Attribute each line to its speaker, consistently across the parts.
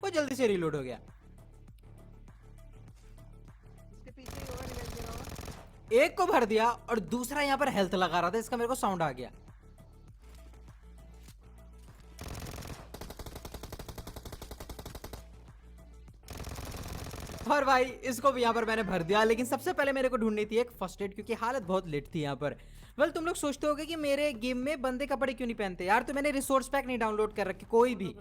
Speaker 1: वो जल्दी से रीलोड हो गया।
Speaker 2: इसके पीछे ही होगा, रिवाइव दे रहा होगा।
Speaker 1: एक को भर दिया और दूसरा यहाँ पर हेल्थ लगा रहा था, इसका मेरे को साउंड आ गया। और भाई इसको भी यहाँ पर मैंने भर दिया, लेकिन सबसे पहले मेरे को ढूंढनी थी एक फर्स्ट एड, क्योंकि हालत बहुत लेट थी यहाँ पर। वेल तुम लोग सोचते होगे कि मेरे गेम में बंदे कपड़े क्यों नहीं पहनते यार, तो मैंने रिसोर्स पैक नहीं डाउनलोड कर रखे कोई भी,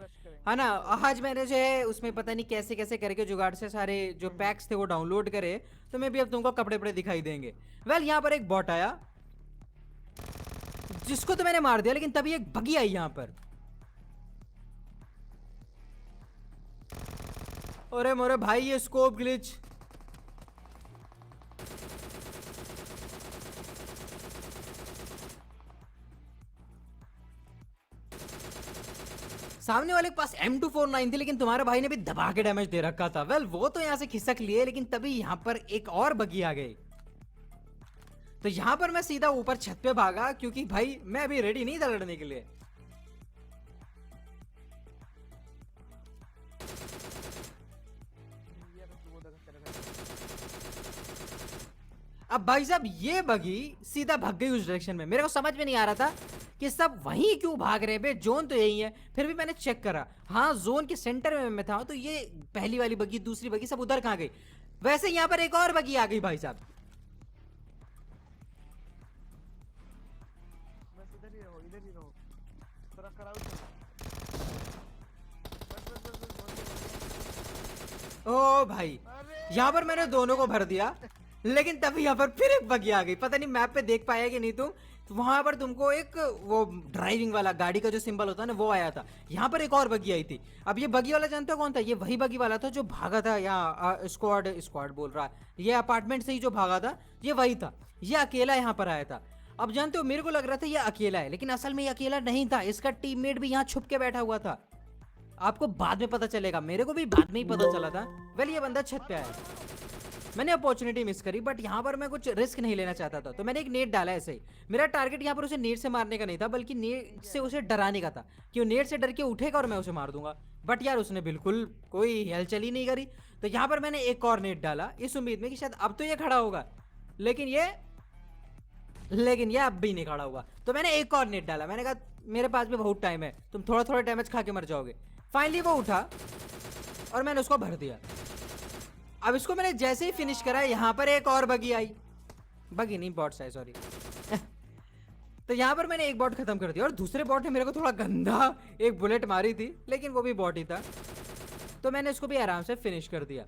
Speaker 1: है ना। आज मैंने जो है उसमें पता नहीं कैसे कैसे करके जुगाड़ से सारे जो पैक्स थे वो डाउनलोड करे, तो मैं भी अब तुमको कपड़े वपड़े दिखाई देंगे। वेल यहाँ पर एक बॉट आया जिसको तो मैंने मार दिया, लेकिन तभी एक बगी आई यहाँ पर। अरे मोरे भाई ये स्कोप ग्लिच। सामने वाले के पास M249 थी, लेकिन तुम्हारे भाई ने भी दबा के डैमेज दे रखा था। वेल वो तो यहां से खिसक लिए, लेकिन तभी यहां पर एक और बगी आ गई। तो यहां पर मैं सीधा ऊपर छत पे भागा, क्योंकि भाई मैं अभी रेडी नहीं था लड़ने के लिए। अब भाई साहब ये बगी सीधा भाग गई उस डायरेक्शन में, मेरे को समझ में नहीं आ रहा था कि सब वहीं क्यों भाग रहे हैं। जोन तो यही है, फिर भी मैंने चेक करा, हाँ जोन के सेंटर में मैं था, तो ये पहली वाली बगी दूसरी बगी सब उधर कहाँ गई। वैसे यहाँ पर एक और बगी आ गई भाई साहब।
Speaker 2: बस इधर ही रहो, इधर ही रहो, थोड़ा क्राउड है।
Speaker 1: ओ भाई यहाँ पर मैंने दोनों को भर दिया, लेकिन तभी यहाँ पर फिर एक बगी आ गई। पता नहीं मैप पे देख पाया कि नहीं तुम, तो वहां पर तुमको एक वो ड्राइविंग वाला गाड़ी का जो सिंबल होता है ना वो आया था। यहाँ पर एक और बगी आई थी। अब ये बगी वाला जानते हो कौन था? ये वही बगी वाला था जो भागा था यहाँ, स्क्वाड स्क्वाड बोल रहा है, ये अपार्टमेंट से ही जो भागा था ये वही था। ये अकेला यहाँ पर आया था। अब जानते हो मेरे को लग रहा था ये अकेला है, लेकिन असल में ये अकेला नहीं था, इसका टीममेट भी यहाँ छुप के बैठा हुआ था। आपको बाद में पता चलेगा, मेरे को भी बाद में ही पता चला था। वेल ये बंदा छत पे आया, मैंने अपॉर्चुनिटी मिस करी, बट यहाँ पर मैं कुछ रिस्क नहीं लेना चाहता था, तो मैंने एक नेट डाला ऐसे ही। मेरा टारगेट यहाँ पर उसे नेट से मारने का नहीं था, बल्कि नेट से उसे डराने का था कि वो नेट से डर के उठेगा और मैं उसे मार दूंगा। बट यार उसने बिल्कुल कोई हलचल ही नहीं करी। तो यहाँ पर मैंने एक और नेट डाला इस उम्मीद में कि शायद अब तो ये खड़ा होगा, लेकिन ये अब भी नहीं खड़ा हुआ। तो मैंने एक और नेट डाला, मैंने कहा मेरे पास भी बहुत टाइम है, तुम थोड़ा थोड़ा डैमेज खा के मर जाओगे। फाइनली वो उठा और मैंने उसको भर दिया। अब इसको मैंने जैसे ही फिनिश करा, यहाँ पर एक और बगी आई, बगी नहीं बॉट्स है सॉरी। तो यहाँ पर मैंने एक बॉट खत्म कर दिया, और दूसरे बॉट ने मेरे को थोड़ा गंदा एक बुलेट मारी थी, लेकिन वो भी बॉट ही था, तो मैंने इसको भी आराम से फिनिश कर दिया।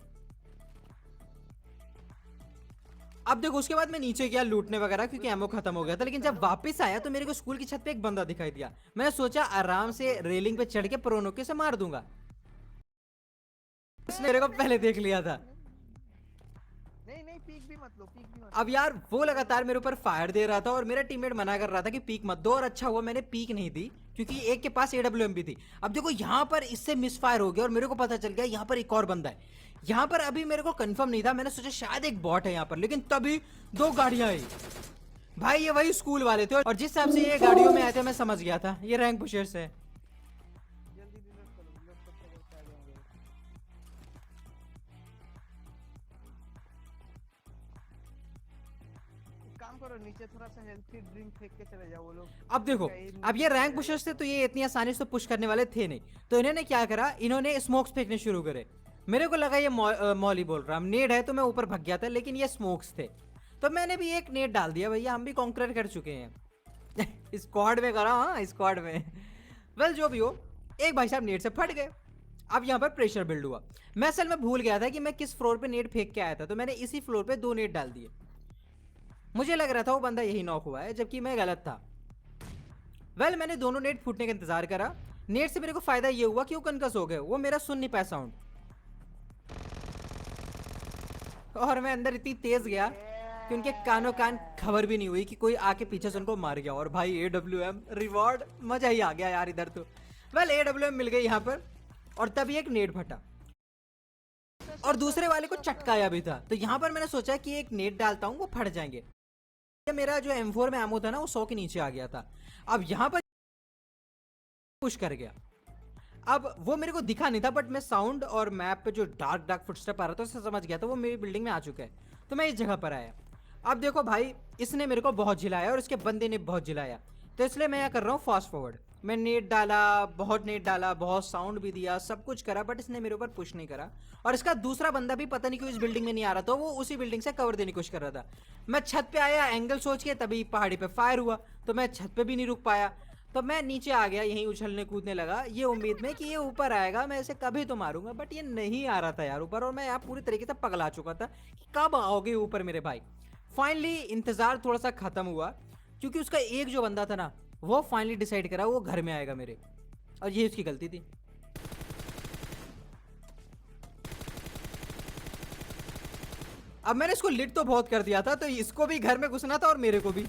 Speaker 1: अब देखो उसके बाद मैं नीचे गया लूटने वगैरह, क्योंकि एमओ खत्म हो गया था। लेकिन जब वापस आया तो मेरे को स्कूल की छत पे एक बंदा दिखाई दिया। मैंने सोचा आराम से रेलिंग पे चढ़ के प्रोनोके से मार दूंगा, उसने मेरे को पहले देख लिया था।
Speaker 2: नहीं नहीं, पीक भी मत लो, पीक भी मत।
Speaker 1: अब यार वो लगातार मेरे ऊपर फायर दे रहा था, और मेरा टीममेट मना कर रहा था कि पीक मत दो, और अच्छा हुआ मैंने पीक नहीं दी, क्योंकि एक के पास AWM भी थी। अब देखो यहाँ पर इससे मिसफायर हो गया, और मेरे को पता चल गया यहाँ पर एक और बंदा है। यहाँ पर अभी मेरे को कंफर्म नहीं था, मैंने सोचा शायद एक बॉट है यहाँ पर, लेकिन तभी दो गाड़ियां आई। भाई ये वही स्कूल वाले थे, और जिस हिसाब से ये गाड़ियों में आए थे मैं समझ गया था ये रैंक पुशर्स है।
Speaker 2: जल्दी रिलोड करो, रिलोड करते करते आ जाएंगे। एक काम करो, नीचे थोड़ा सा हेल्थी ड्रिंक फेंक के चले जाओ वो लोग।
Speaker 1: अब देखो अब ये रैंक पुशर्स थे, तो ये इतनी आसानी से पुश करने वाले थे नहीं, तो इन्होंने क्या करा, इन्होंने स्मोक्स फेंकने शुरू करे। मेरे को लगा ये मॉली बोल रहा, नेड है, तो मैं ऊपर भाग गया था, लेकिन ये स्मोक्स थे, तो मैंने भी एक नेट डाल दिया। भैया हम भी कॉन्कर कर चुके हैं। स्क्वाड में करा, हाँ स्क्वाड में। वेल जो भी हो, एक भाई साहब नेट से फट गए। अब यहाँ पर प्रेशर बिल्ड हुआ। मैं असल में भूल गया था कि मैं किस फ्लोर पे नेट फेंक के आया था, तो मैंने इसी फ्लोर पे 2 नेट डाल दिए। मुझे लग रहा था वो बंदा यही नॉक हुआ है, जबकि मैं गलत था। वेल मैंने दोनों नेट फूटने का इंतजार करा। नेट से मेरे को फायदा ये हुआ कि वो कनकस हो गए, वो मेरा सुन नहीं पाया साउंड, और मैं अंदर इतनी तेज गया कि उनके कानों कान खबर भी नहीं हुई कि कोई आके पीछे से उनको मार गया। और भाई AWM रिवॉर्ड, मजा ही आ गया यार इधर तो। वेल AWM मिल गई यहाँ पर, और तभी एक नेट फटा, और दूसरे वाले को चटकाया भी था। तो यहाँ पर मैंने सोचा कि एक नेट डालता हूँ, वो फट जाएंगे। मेरा जो M4 में एमो था ना वो 100 के नीचे आ गया था। अब यहाँ पर पुश कर गया। अब वो मेरे को दिखा नहीं था, बट मैं साउंड और मैप पे जो डार्क डार्क फुटस्टेप आ रहा था उससे समझ गया था वो मेरी बिल्डिंग में आ चुका है। तो मैं इस जगह पर आया। अब देखो भाई, इसने मेरे को बहुत झिलाया और इसके बंदे ने बहुत झिलाया, तो इसलिए मैं क्या कर रहा हूँ, फास्ट फॉरवर्ड। मैं नेट डाला, बहुत नेट डाला, बहुत साउंड भी दिया, सब कुछ करा, बट इसने मेरे ऊपर पुश नहीं करा। और इसका दूसरा बंदा भी पता नहीं क्यों इस बिल्डिंग में नहीं आ रहा था, वो उसी बिल्डिंग से कवर देने की कोशिश कर रहा था। मैं छत पे आया एंगल सोच के, तभी पहाड़ी पे फायर हुआ, तो मैं छत पे भी नहीं रुक पाया। तो मैं नीचे आ गया, यहीं उछलने कूदने लगा, ये उम्मीद में कि ये ऊपर आएगा, मैं इसे कभी तो मारूंगा, बट ये नहीं आ रहा था यार ऊपर। और मैं यार पूरी तरीके से पगला चुका था कि कब आओगे ऊपर मेरे भाई। फाइनली इंतजार थोड़ा सा खत्म हुआ, क्योंकि उसका एक जो बंदा था ना, वो फाइनली डिसाइड करा वो घर में आएगा मेरे, और ये उसकी गलती थी। अब मैंने इसको लिट तो बहुत कर दिया था, तो इसको भी घर में घुसना था और मेरे को भी,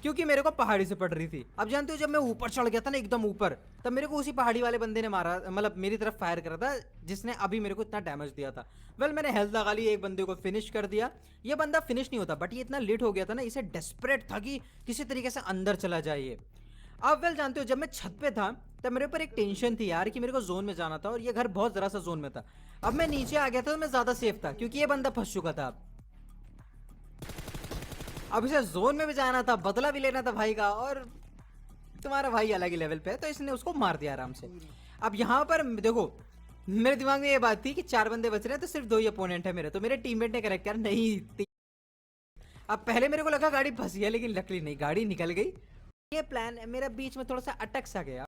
Speaker 1: क्योंकि मेरे को पहाड़ी से पड़ रही थी। अब जानते हो, जब मैं ऊपर चढ़ गया था ना एकदम ऊपर, तब मेरे को उसी पहाड़ी वाले बंदे ने मारा, मतलब मेरी तरफ फायर करा था, जिसने अभी मेरे को इतना डैमेज दिया था। वेल मैंने हेल्थ लगा ली, एक बंदे को फिनिश कर दिया। ये बंदा फिनिश नहीं होता, बट ये इतना लेट हो गया था ना, इसे डेस्परेट था कि किसी तरीके से अंदर चला जाए ये। अब वेल जानते हो, जब मैं छत पे था तब मेरे ऊपर एक टेंशन थी यार कि मेरे को जोन में जाना था, और ये घर बहुत जरा सा जोन में था। अब मैं नीचे आ गया था तो मैं ज्यादा सेफ था, क्योंकि ये बंदा फंस चुका था। अब इसे जोन में भी जाना था, बदला भी लेना था भाई का, और तुम्हारा भाई अलग ही लेवल पे है, तो इसने उसको मार दिया आराम से। अब यहाँ पर देखो, मेरे दिमाग में ये बात थी कि 4 बंदे बच रहे हैं, तो सिर्फ 2 ही अपोनेंट है मेरे, तो मेरे टीममेट ने करेक्ट किया नहीं। अब पहले मेरे को लगा गाड़ी फंसी है, लेकिन लकली नहीं, गाड़ी निकल गई। ये प्लान मेरा बीच में थोड़ा सा अटक सा गया,